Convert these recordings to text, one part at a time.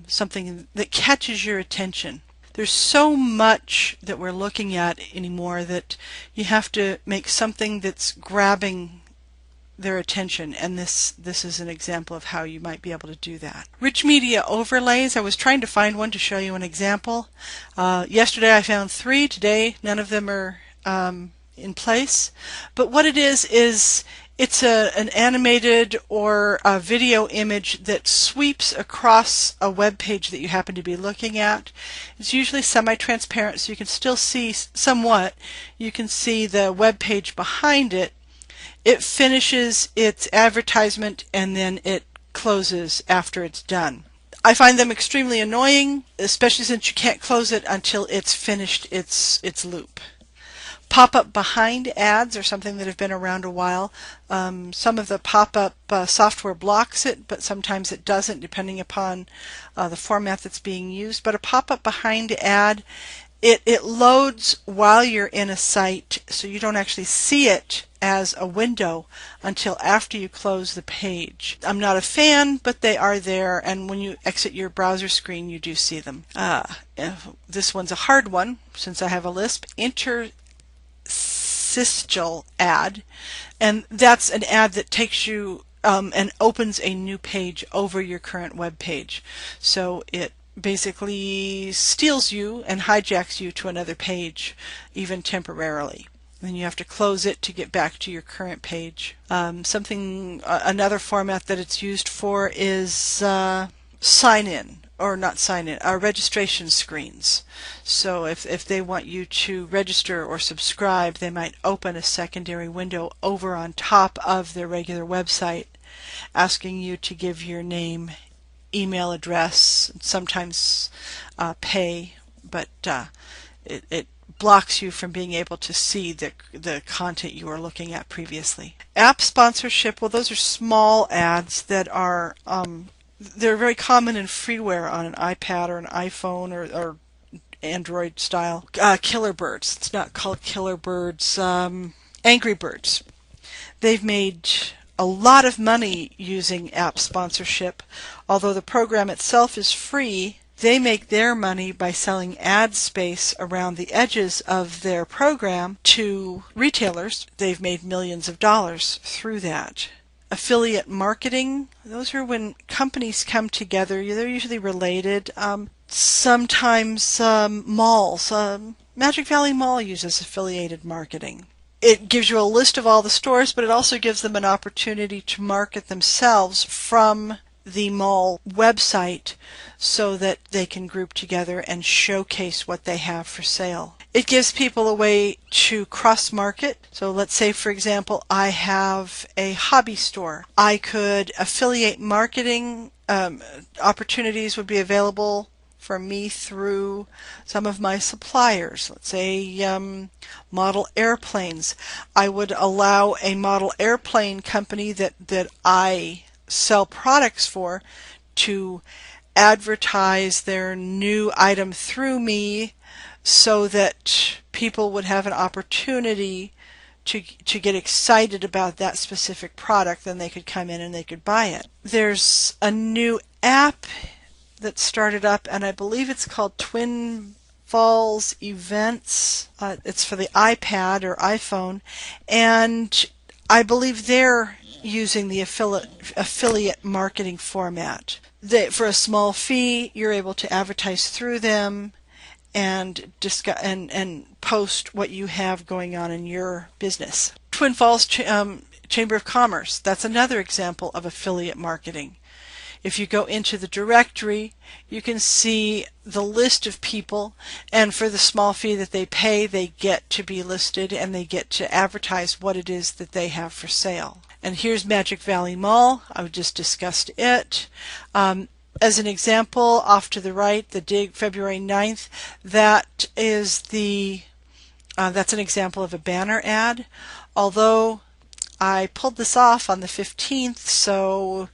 something that catches your attention. There's so much that we're looking at anymore that you have to make something that's grabbing their attention, and this is an example of how you might be able to do that. Rich media overlays. I was trying to find one to show you an example. Yesterday I found 3. Today none of them are in place. But what it is it's an animated or a video image that sweeps across a web page that you happen to be looking at. It's usually semi-transparent, so you can still see somewhat. You can see the web page behind it. It finishes its advertisement and then it closes after it's done. I find them extremely annoying, especially since you can't close it until it's finished its loop. Pop-up behind ads are something that have been around a while. Some of the pop-up software blocks it, but sometimes it doesn't, depending upon the format that's being used. But a pop-up behind ad, it loads while you're in a site, so you don't actually see it as a window until after you close the page. I'm not a fan, but they are there, and when you exit your browser screen, you do see them. This one's a hard one, since I have a Lisp. Interstitial ad, and that's an ad that takes you and opens a new page over your current web page. So it basically steals you and hijacks you to another page, even temporarily. Then you have to close it to get back to your current page. Another format that it's used for is sign-in, or not sign-in, registration screens. So if they want you to register or subscribe, they might open a secondary window over on top of their regular website, asking you to give your name, email address, sometimes pay, but it blocks you from being able to see the content you were looking at previously. App sponsorship, well, those are small ads that are they're very common in freeware on an iPad or an iPhone or Android style. Killer Birds. It's not called Killer Birds. Angry Birds. They've made a lot of money using app sponsorship. Although the program itself is free, they make their money by selling ad space around the edges of their program to retailers. They've made millions of dollars through that. Affiliate marketing, those are when companies come together. They're usually related. Sometimes malls. Magic Valley Mall uses affiliated marketing. It gives you a list of all the stores, but it also gives them an opportunity to market themselves from the mall website so that they can group together and showcase what they have for sale. It gives people a way to cross-market. So let's say, for example, I have a hobby store. I could affiliate marketing opportunities would be available for me through some of my suppliers. Let's say model airplanes. I would allow a model airplane company that I sell products for to advertise their new item through me so that people would have an opportunity to get excited about that specific product. Then they could come in and they could buy it. There's a new app that started up, and I believe it's called Twin Falls Events. It's for the iPad or iPhone, and I believe they're using the affiliate marketing format. For a small fee, you're able to advertise through them and discuss and post what you have going on in your business. Twin Falls Chamber of Commerce, that's another example of affiliate marketing. If you go into the directory, you can see the list of people, and for the small fee that they pay, they get to be listed and they get to advertise what it is that they have for sale. And here's Magic Valley Mall. I just discussed it. As an example, off to the right, the dig February 9th, that is that's an example of a banner ad. Although I pulled this off on the 15th, so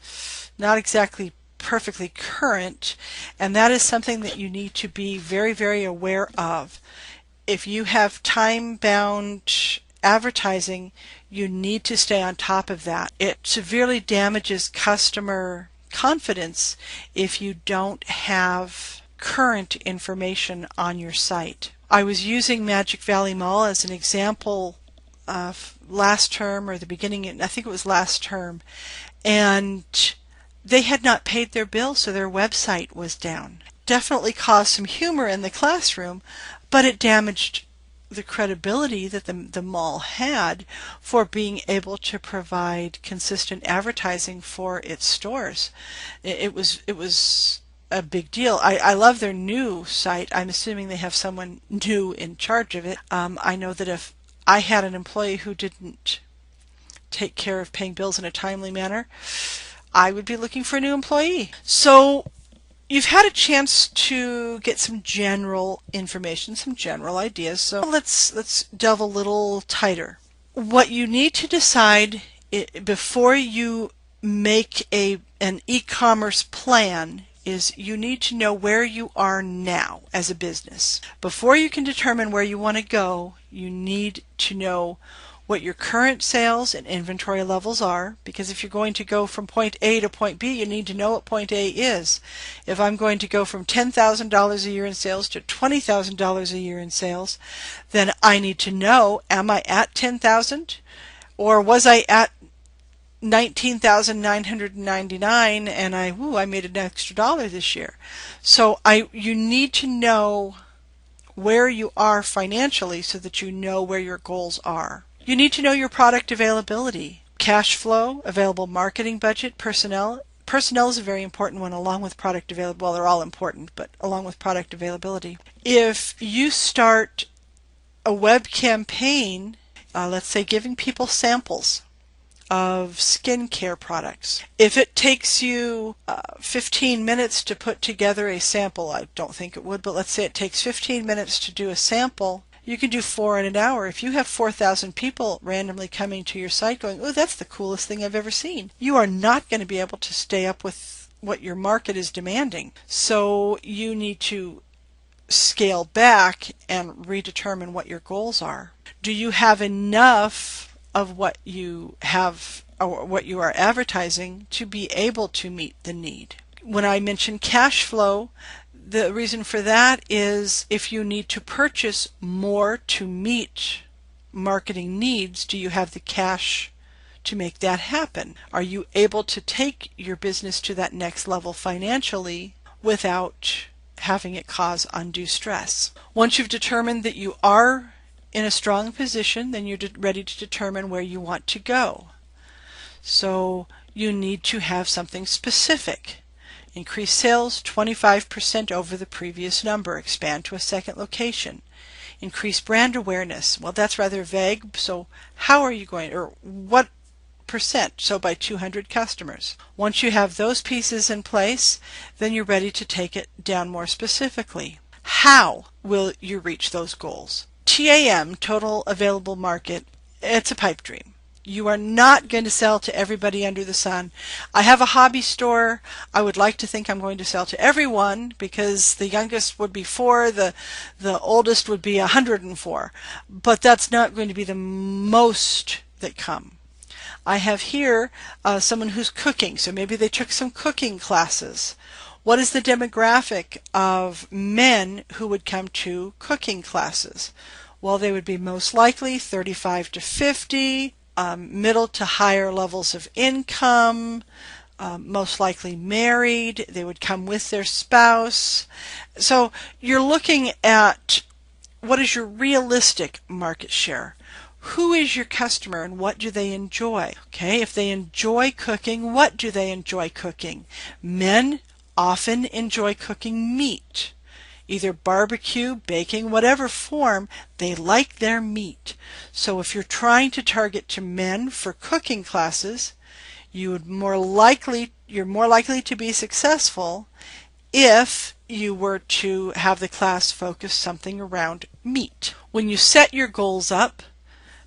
not exactly perfectly current, and that is something that you need to be very, very aware of. If you have time-bound advertising, you need to stay on top of that. It severely damages customer confidence if you don't have current information on your site. I was using Magic Valley Mall as an example last term, or the beginning, I think it was last term, and they had not paid their bill, so their website was down. Definitely caused some humor in the classroom, but it damaged the credibility that the mall had for being able to provide consistent advertising for its stores. It was a big deal. I love their new site. I'm assuming they have someone new in charge of it. I know that if I had an employee who didn't take care of paying bills in a timely manner, I would be looking for a new employee. So you've had a chance to get some general information, some general ideas. So let's delve a little tighter. What you need to decide before you make an e-commerce plan is you need to know where you are now as a business. Before you can determine where you want to go, you need to know what your current sales and inventory levels are, because if you're going to go from point A to point B, you need to know what point A is. If I'm going to go from $10,000 a year in sales to $20,000 a year in sales, then I need to know, am I at 10,000 or was I at 19,999 and I made an extra dollar this year. So you need to know where you are financially so that you know where your goals are. You need to know your product availability, cash flow, available marketing budget, personnel. Personnel is a very important one along with product availability. Well, they're all important, but along with product availability. If you start a web campaign, let's say giving people samples of skincare products. If it takes you 15 minutes to put together a sample, I don't think it would, but let's say it takes 15 minutes to do a sample, you can do 4 in an hour. If you have 4,000 people randomly coming to your site going, oh, that's the coolest thing I've ever seen, you are not going to be able to stay up with what your market is demanding. So you need to scale back and redetermine what your goals are. Do you have enough of what you have or what you are advertising to be able to meet the need? When I mention cash flow, the reason for that is if you need to purchase more to meet marketing needs, do you have the cash to make that happen? Are you able to take your business to that next level financially without having it cause undue stress? Once you've determined that you are in a strong position, then you're ready to determine where you want to go. So you need to have something specific. Increase sales 25% over the previous number. Expand to a second location. Increase brand awareness. Well, that's rather vague. So how are you going, or what percent? So by 200 customers. Once you have those pieces in place, then you're ready to take it down more specifically. How will you reach those goals? TAM, total available market, it's a pipe dream. You are not going to sell to everybody under the sun. I have a hobby store. I would like to think I'm going to sell to everyone because the youngest would be 4, the oldest would be 104. But that's not going to be the most that come. I have here someone who's cooking, so maybe they took some cooking classes. What is the demographic of men who would come to cooking classes? Well, they would be most likely 35 to 50, middle to higher levels of income, most likely married. They would come with their spouse. So you're looking at what is your realistic market share? Who is your customer and what do they enjoy? Okay, if they enjoy cooking, what do they enjoy cooking? Men often enjoy cooking meat. Either barbecue, baking, whatever form, they like their meat. So if you're trying to target to men for cooking classes, you're more likely to be successful if you were to have the class focus something around meat. When you set your goals up,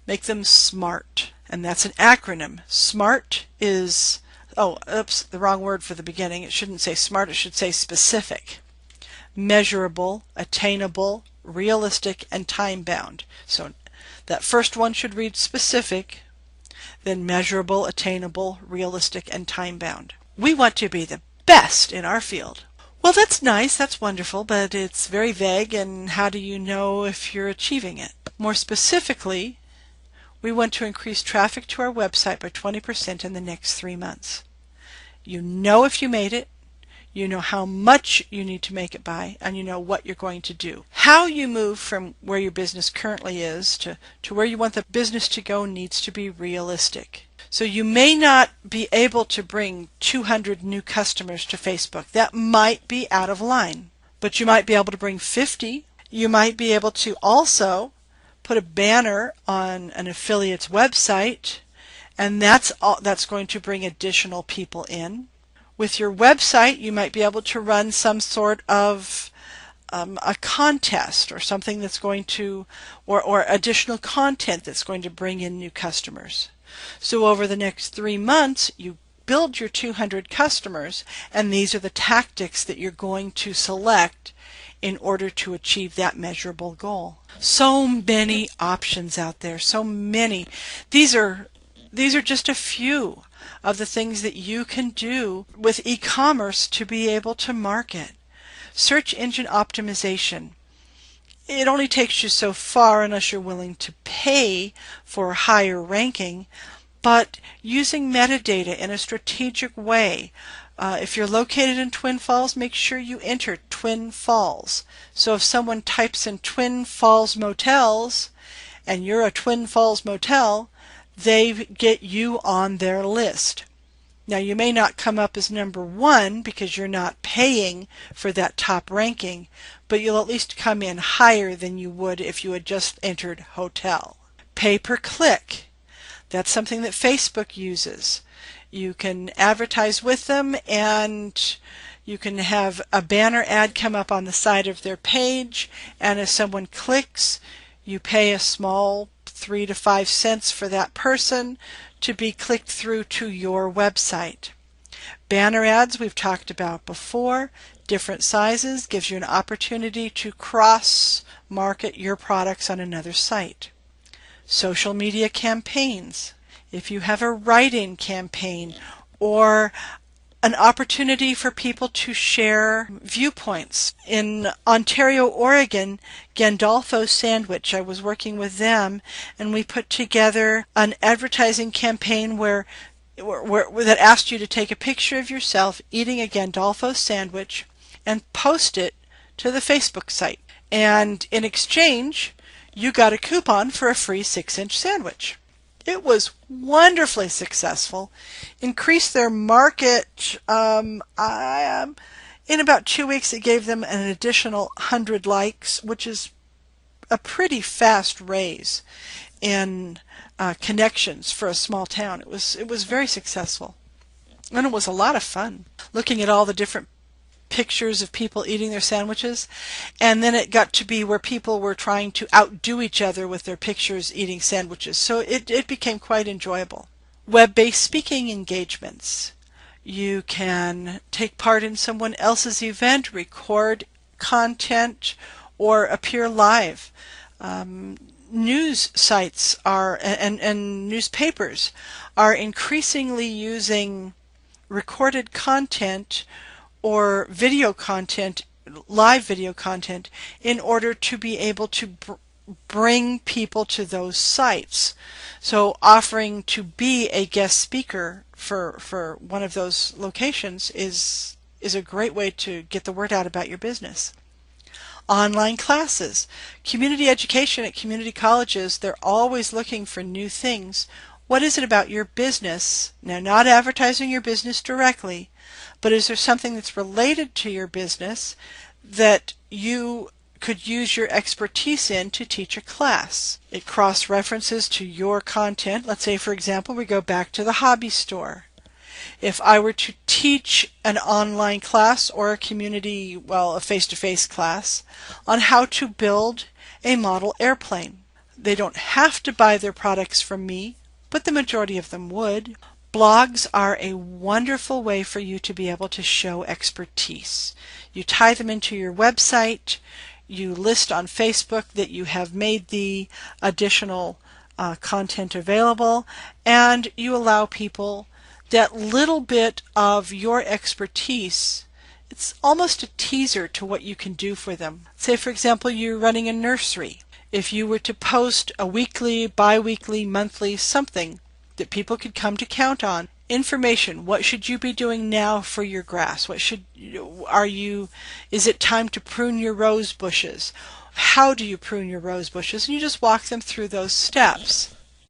make them SMART, and that's an acronym. SMART is, the wrong word for the beginning. It shouldn't say SMART, it should say specific. Measurable, attainable, realistic, and time-bound. So that first one should read specific, then measurable, attainable, realistic, and time-bound. We want to be the best in our field. Well, that's nice, that's wonderful, but it's very vague, and how do you know if you're achieving it? More specifically, we want to increase traffic to our website by 20% in the next 3 months. You know if you made it, you know how much you need to make it by, and you know what you're going to do. How you move from where your business currently is to where you want the business to go needs to be realistic. So you may not be able to bring 200 new customers to Facebook. That might be out of line. But you might be able to bring 50. You might be able to also put a banner on an affiliate's website, and that's going to bring additional people in. With your website, you might be able to run some sort of a contest or something that's going to, or additional content that's going to bring in new customers. So over the next 3 months, you build your 200 customers, and these are the tactics that you're going to select in order to achieve that measurable goal. So many options out there, so many. These are just a few of the things that you can do with e-commerce to be able to market. Search engine optimization. It only takes you so far unless you're willing to pay for higher ranking, but using metadata in a strategic way. If you're located in Twin Falls, make sure you enter Twin Falls. So if someone types in Twin Falls Motels and you're a Twin Falls motel, they get you on their list. Now, you may not come up as number 1 because you're not paying for that top ranking, but you'll at least come in higher than you would if you had just entered hotel. Pay per click. That's something that Facebook uses. You can advertise with them, and you can have a banner ad come up on the side of their page, and as someone clicks, you pay a small 3 to 5 cents for that person to be clicked through to your website. Banner ads we've talked about before. Different sizes gives you an opportunity to cross-market your products on another site. Social media campaigns. If you have a write-in campaign or an opportunity for people to share viewpoints. In Ontario, Oregon, Gandolfo Sandwich, I was working with them, and we put together an advertising campaign where that asked you to take a picture of yourself eating a Gandolfo sandwich and post it to the Facebook site. And in exchange, you got a coupon for a free 6-inch sandwich. It was wonderfully successful. Increased their market. In about 2 weeks, it gave them an additional 100 likes, which is a pretty fast raise in connections for a small town. It was very successful, and it was a lot of fun looking at all the different pictures of people eating their sandwiches, and then it got to be where people were trying to outdo each other with their pictures eating sandwiches. So it became quite enjoyable. Web-based speaking engagements. You can take part in someone else's event, record content, or appear live. News sites and newspapers are increasingly using recorded content or video content, live video content, in order to be able to bring people to those sites. So offering to be a guest speaker for one of those locations is a great way to get the word out about your business. Online classes. Community education at community colleges, they're always looking for new things. What is it about your business? Now, not advertising your business directly, but is there something that's related to your business that you could use your expertise in to teach a class? It cross-references to your content. Let's say, for example, we go back to the hobby store. If I were to teach an online class or a face-to-face class on how to build a model airplane, they don't have to buy their products from me, but the majority of them would. Blogs are a wonderful way for you to be able to show expertise. You tie them into your website, you list on Facebook that you have made the additional content available, and you allow people that little bit of your expertise, it's almost a teaser to what you can do for them. Say, for example, you're running a nursery. If you were to post a weekly, bi-weekly, monthly, something that people could come to count on, information, what should you be doing now for your grass? Is it time to prune your rose bushes? How do you prune your rose bushes? And you just walk them through those steps.